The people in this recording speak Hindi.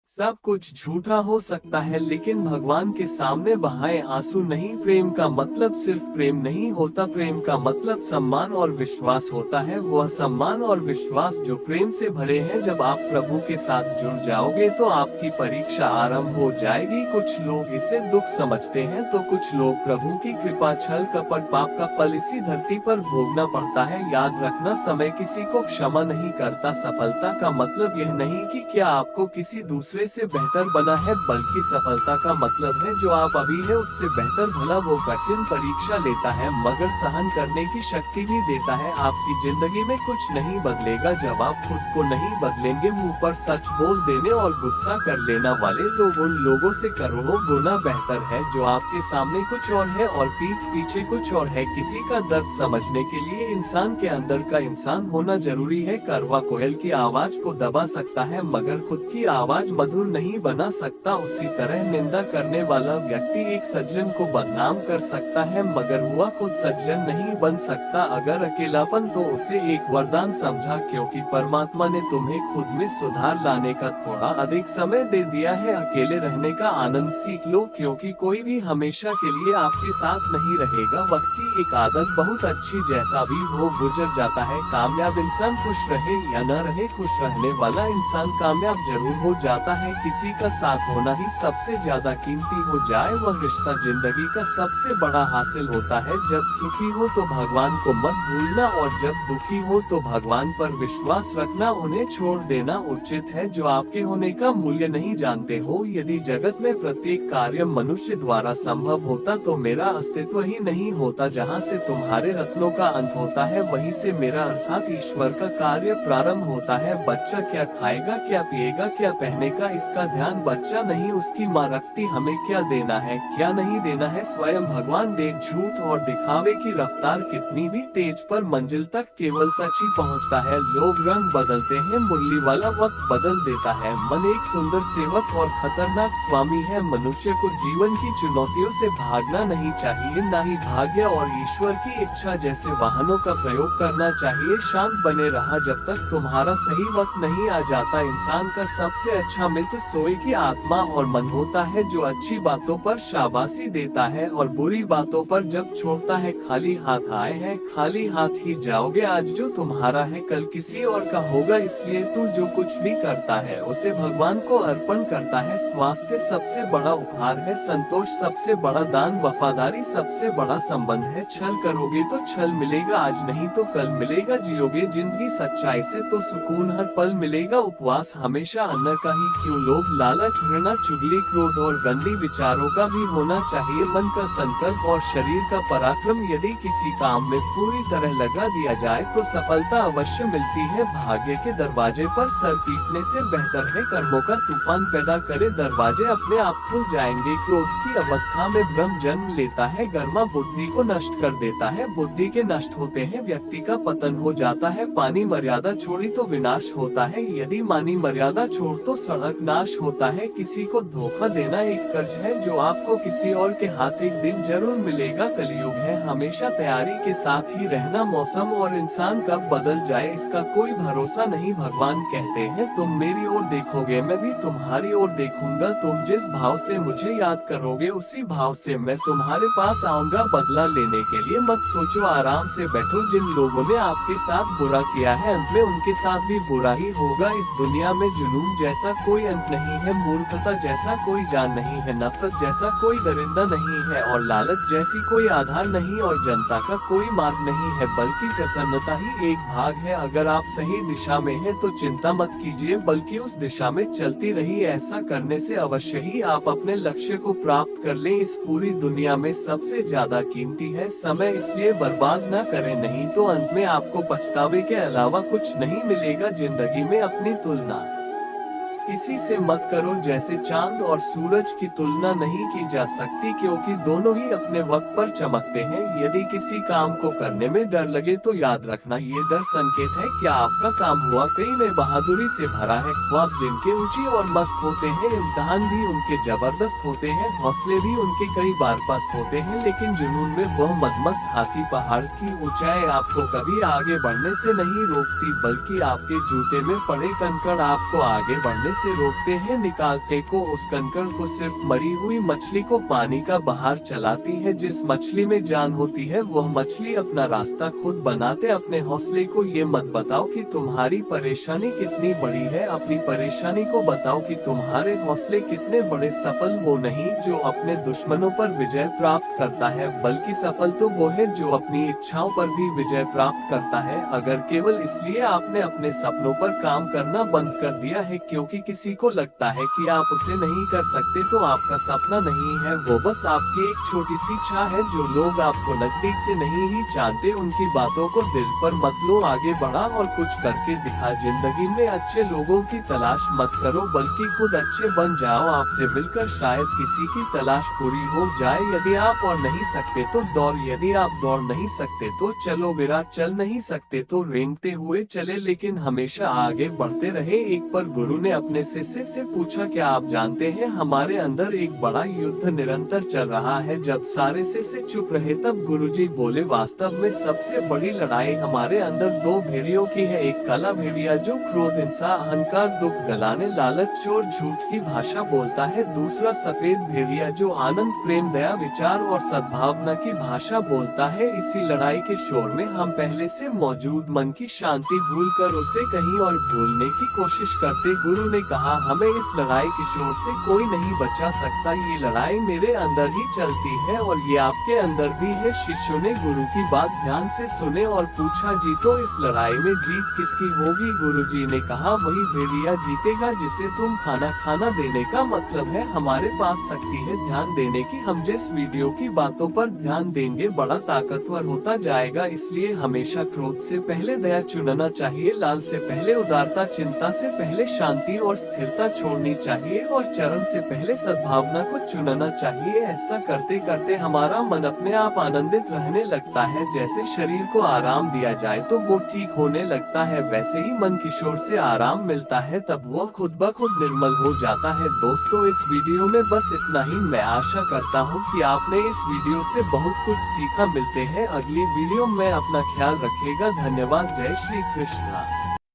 सब कुछ झूठा हो सकता है, लेकिन भगवान के सामने बहाए आंसू नहीं। प्रेम का मतलब सिर्फ प्रेम नहीं होता, प्रेम का मतलब सम्मान और विश्वास होता है। वह सम्मान और विश्वास जो प्रेम से भरे हैं। जब आप प्रभु के साथ जुड़ जाओगे तो आपकी परीक्षा आरंभ हो जाएगी। कुछ लोग इसे दुख समझते हैं तो कुछ लोग प्रभु की कृपा। छल कपट पाप का फल इसी धरती पर भोगना पड़ता है। याद रखना, समय किसी को क्षमा नहीं करता। सफलता का मतलब यह नहीं कि क्या आपको किसी दूसरे से बेहतर बना है, बल्कि सफलता का मतलब है जो आप अभी है उससे बेहतर। भला वो कठिन परीक्षा लेता है मगर सहन करने की शक्ति भी देता है। आपकी जिंदगी में कुछ नहीं बदलेगा जब आप खुद को नहीं बदलेंगे। मुंह पर सच बोल देने और गुस्सा कर लेना वाले लोग उन लोगों से करोड़ों गुना बेहतर है जो आपके सामने कुछ और है और पीठ पीछे कुछ और है। किसी का दर्द समझने के लिए इंसान के अंदर का इंसान होना जरूरी है। कड़वा कोयल की आवाज को दबा सकता है मगर खुद की आवाज मधुर नहीं बना सकता। उसी तरह निंदा करने वाला व्यक्ति एक सज्जन को बदनाम कर सकता है मगर वह खुद सज्जन नहीं बन सकता। अगर अकेलापन तो उसे एक वरदान समझा, क्योंकि परमात्मा ने तुम्हें खुद में सुधार लाने का थोड़ा अधिक समय दे दिया है। अकेले रहने का आनंद सीख लो, क्योंकि कोई भी हमेशा के लिए आपके साथ नहीं रहेगा। वक्त की एक आदत बहुत अच्छी जैसा भी हो गुजर जाता है। कामयाब इंसान खुश रहे या न रहे, खुश रहने वाला इंसान कामयाब जरूर हो जाता है। किसी का साथ होना ही सबसे ज्यादा कीमती हो जाए वह रिश्ता जिंदगी का सबसे बड़ा हासिल होता है। जब सुखी हो तो भगवान को मत भूलना और जब दुखी हो तो भगवान पर विश्वास रखना। उन्हें छोड़ देना उचित है जो आपके होने का मूल्य नहीं जानते हो। यदि जगत में प्रत्येक कार्य मनुष्य द्वारा संभव होता तो मेरा अस्तित्व ही नहीं होता। जहाँ से तुम्हारे रत्नों का अंत होता है वहीं से मेरा अर्थात ईश्वर का कार्य प्रारंभ होता है। बच्चा क्या खाएगा, क्या पिएगा, क्या पहनेगा, इसका ध्यान बच्चा नहीं उसकी माँ रखती। हमें क्या देना है क्या नहीं देना है स्वयं भगवान देख। झूठ और दिखावे की रफ्तार कितनी भी तेज पर मंजिल तक केवल सच ही पहुँचता है। लोग रंग बदलते हैं, मुरली वाला वक्त बदल देता है। मन एक सुंदर सेवक और खतरनाक स्वामी है। मनुष्य को जीवन की चुनौतियों से भागना नहीं चाहिए, न ही भाग्य और ईश्वर की इच्छा जैसे वाहनों का प्रयोग करना चाहिए। शांत बने रहा जब तक तुम्हारा सही वक्त नहीं आ जाता। इंसान का सबसे अच्छा मित्र सोए की आत्मा और मन होता है जो अच्छी बातों पर शाबाशी देता है और बुरी बातों पर जब छोड़ता है। खाली हाथ आए हैं खाली हाथ ही जाओगे। आज जो तुम्हारा है कल किसी और का होगा, इसलिए तू जो कुछ भी करता है उसे भगवान को अर्पण करता है। स्वास्थ्य सबसे बड़ा उपहार है, संतोष सबसे बड़ा दान, वफादारी सबसे बड़ा संबंध है। छल करोगे तो छल मिलेगा, आज नहीं तो कल मिलेगा। जियोगे जिंदगी सच्चाई से तो सुकून हर पल मिलेगा। उपवास हमेशा अन्न का ही क्यों, लोग लालच, घृणा, चुगली, क्रोध और गंदी विचारों का भी होना चाहिए। मन का संकल्प और शरीर का पराक्रम यदि किसी काम में पूरी तरह लगा दिया जाए तो सफलता अवश्य मिलती है। भाग्य के दरवाजे पर सर पीटने से बेहतर है कर्मों का तूफान पैदा करे, दरवाजे अपने आप खुल जाएंगे। क्रोध की अवस्था में भ्रम जन्म लेता है, गर्मा बुद्धि को नष्ट कर देता है। बुद्धि के नष्ट होते हैं व्यक्ति का पतन हो जाता है। पानी मर्यादा छोड़ी तो विनाश होता है, यदि मानी मर्यादा छोड़ तो सड़क नाश होता है। किसी को धोखा देना एक कर्ज है जो आपको किसी और के हाथ एक दिन जरूर मिलेगा। कलयुग है, हमेशा तैयारी के साथ ही रहना। मौसम और इंसान कब बदल जाए इसका कोई भरोसा नहीं। भगवान कहते हैं तुम मेरी ओर देखोगे मैं भी तुम्हारी ओर देखूंगा। तुम जिस भाव से मुझे याद करोगे उसी भाव से मैं तुम्हारे पास आऊंगा बदला लेने के लिए। मत सोचो, आराम से बैठो। जिन लोगों ने आपके साथ बुरा किया है अंत में उनके साथ भी बुरा ही होगा। इस दुनिया में जुनून जैसा कोई अंत नहीं है, मूर्खता जैसा कोई जान नहीं है, नफरत जैसा कोई दरिंदा नहीं है और लालच जैसी कोई आधार नहीं और जनता का कोई मार्ग नहीं है, बल्कि प्रसन्नता ही एक भाग है। अगर आप सही दिशा में हैं तो चिंता मत कीजिए, बल्कि उस दिशा में चलती रहिए। ऐसा करने से अवश्य ही आप अपने लक्ष्य को प्राप्त कर लें। इस पूरी दुनिया में सबसे ज्यादा कीमती है समय, इसलिए बर्बाद न करें, नहीं तो अंत में आपको पछतावे के अलावा कुछ नहीं मिलेगा। जिंदगी में अपनी तुलना किसी से मत करो, जैसे चांद और सूरज की तुलना नहीं की जा सकती, क्योंकि दोनों ही अपने वक्त पर चमकते हैं। यदि किसी काम को करने में डर लगे तो याद रखना ये डर संकेत है क्या आपका काम हुआ कई में बहादुरी से भरा है। ख्वाब जिनके ऊंचे और मस्त होते हैं, इम्तिहान भी उनके जबरदस्त होते हैं, हौसले भी उनके कई बार पस्त होते हैं, लेकिन जुनून में वह मदमस्त हाथी पहाड़ की ऊंचाई आपको कभी आगे बढ़ने से नहीं रोकती, बल्कि आपके जूते में पड़े कंकड़ आपको आगे बढ़ने से रोकते हैं, निकाल फेंको उस कंकड़ को। सिर्फ मरी हुई मछली को पानी का बाहर चलाती है। जिस मछली में जान होती है वह मछली अपना रास्ता खुद बनाते। अपने हौसले को ये मत बताओ कि तुम्हारी परेशानी कितनी बड़ी है, अपनी परेशानी को बताओ कि तुम्हारे हौसले कितने बड़े। सफल वो नहीं जो अपने दुश्मनों पर विजय प्राप्त करता है, बल्कि सफल तो वो है जो अपनी इच्छाओं पर भी विजय प्राप्त करता है। अगर केवल इसलिए आपने अपने सपनों पर काम करना बंद कर दिया है क्योंकि किसी को लगता है कि आप उसे नहीं कर सकते, तो आपका सपना नहीं है, वो बस आपकी एक छोटी सी चाह है। जो लोग आपको नजदीक से नहीं ही जानते उनकी बातों को दिल पर मत लो, आगे बढ़ा और कुछ करके दिखा। जिंदगी में अच्छे लोगों की तलाश मत करो, बल्कि खुद अच्छे बन जाओ। आपसे मिलकर शायद किसी की तलाश पूरी हो जाए। यदि आप और नहीं सकते तो दौड़, यदि आप दौड़ नहीं सकते तो चलो, विराट चल नहीं सकते तो रेंगते हुए चले, लेकिन हमेशा आगे बढ़ते रहे। एक पर गुरु ने अपने शिष्य से पूछा, क्या आप जानते हैं हमारे अंदर एक बड़ा युद्ध निरंतर चल रहा है। जब सारे शिष्य चुप रहे तब गुरुजी बोले, वास्तव में सबसे बड़ी लड़ाई हमारे अंदर दो भेड़ियों की है। एक काला भेड़िया जो क्रोध, हिंसा, अहंकार, दुख गलाने, लालच, चोर, झूठ की भाषा बोलता है। दूसरा सफेद भेड़िया जो आनंद, प्रेम, दया, विचार और सद्भावना की भाषा बोलता है। इसी लड़ाई के शोर में हम पहले से मौजूद मन की शांति भूलकर उसे कहीं और भूलने की कोशिश करते। गुरु ने कहा, हमें इस लड़ाई के शोर से कोई नहीं बचा सकता। ये लड़ाई मेरे अंदर ही चलती है और ये आपके अंदर भी है। शिष्यों ने गुरु की बात ध्यान से सुने और पूछा, जी तो इस लड़ाई में जीत किसकी होगी। गुरुजी ने कहा, वही भेड़िया जीतेगा जिसे तुम खाना देने का मतलब है हमारे पास शक्ति है ध्यान देने की। हम जिस वीडियो की बातों पर ध्यान देंगे बड़ा ताकतवर होता जाएगा। इसलिए हमेशा क्रोध से पहले दया चुनना चाहिए, लाल से पहले उदारता, चिंता से पहले शांति और स्थिरता छोड़नी चाहिए और चरण से पहले सद्भावना को चुनना चाहिए। ऐसा करते करते हमारा मन अपने आप आनंदित रहने लगता है। जैसे शरीर को आराम दिया जाए तो वो ठीक होने लगता है, वैसे ही मन की शोर से आराम मिलता है, तब वो खुद ब खुद निर्मल हो जाता है। दोस्तों, इस वीडियो में बस इतना ही। मैं आशा करता हूँ कि आपने इस वीडियो से बहुत कुछ सीखा। मिलते हैं अगली वीडियो में, अपना ख्याल रखिएगा। धन्यवाद। जय श्री कृष्ण।